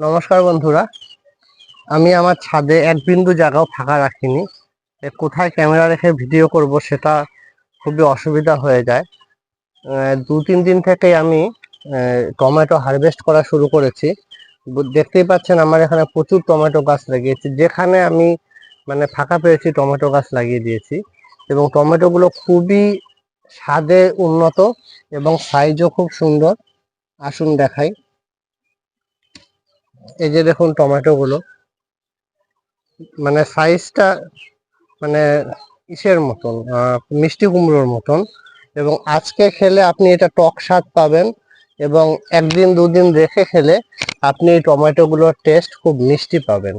নমস্কার বন্ধুরা, আমি আমার ছাদে এক বিন্দু জায়গাও ফাঁকা রাখিনি। কোথায় ক্যামেরা রেখে ভিডিও করব সেটা খুবই অসুবিধা হয়ে যায়। 2-3 দিন থেকেই আমি টমেটো হারভেস্ট করা শুরু করেছি। দেখতেই পাচ্ছেন আমার এখানে প্রচুর টমেটো গাছ লাগিয়েছি। যেখানে আমি ফাঁকা পেয়েছি টমেটো গাছ লাগিয়ে দিয়েছি, এবং টমেটোগুলো খুবই স্বাদে উন্নত এবং সাইজও খুব সুন্দর। আসুন দেখাই। এই যে দেখুন টমেটো গুলো, সাইজটা ইসের মতন, মিষ্টি কুমড়োর মতন। এবং আজকে খেলে আপনি এটা টক স্বাদ পাবেন, এবং একদিন দুদিন রেখে খেলে আপনি এই টমেটো গুলোর টেস্ট খুব মিষ্টি পাবেন।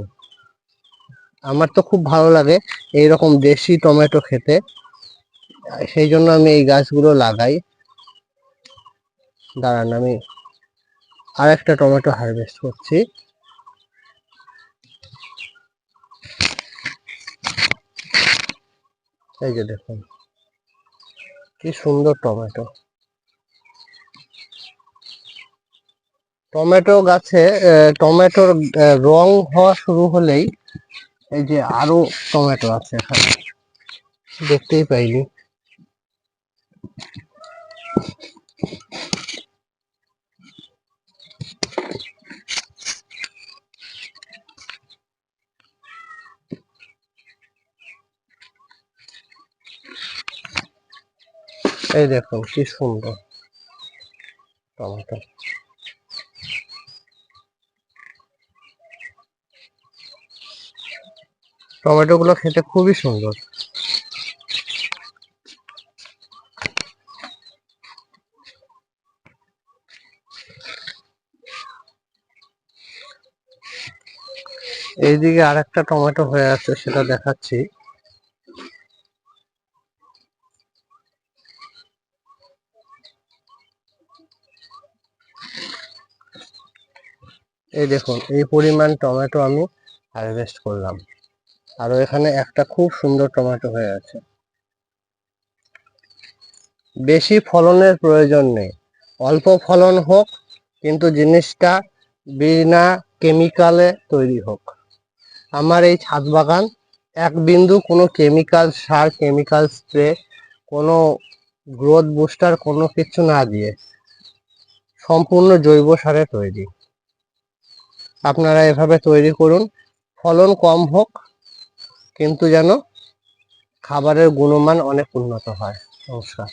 আমার তো খুব ভালো লাগে এইরকম দেশি টমেটো খেতে, সেই জন্য আমি এই গাছগুলো লাগাই। দাঁড়ান, আমি আরেকটা টমেটো হারভেস্ট করছি। এই যে দেখুন কি সুন্দর টমেটো। টমেটো গাছে টমেটোর রং হওয়া শুরু হলেই এই যে আরো টমেটো আছে এখানে, দেখতেই পাইনি। এই দেখুন কি সুন্দর টমেটো। টমেটো গুলো খেতে খুবই সুন্দর। এইদিকে আরেকটা টমেটো হয়ে আছে, সেটা দেখাচ্ছি। এই দেখুন এই পরিমাণ টমেটো আমি হারভেস্ট করলাম, আরো এখানে একটা খুব সুন্দর টমেটো হয়ে আছে। বেশি ফলনের প্রয়োজন নেই, অল্প ফলন হোক, কিন্তু জিনিসটা বিনা কেমিক্যালে তৈরি হোক। আমার এই ছাদ বাগান এক বিন্দু কোনো কেমিক্যাল সার, কেমিক্যাল স্প্রে, কোনো গ্রোথ বুস্টার কোনো কিছু না দিয়ে সম্পূর্ণ জৈব সারে তৈরি। আপনারা এভাবে তৈরি করুন, ফলন কম হোক কিন্তু যেন খাবারের গুণমান অনেক উন্নত হয়। নমস্কার।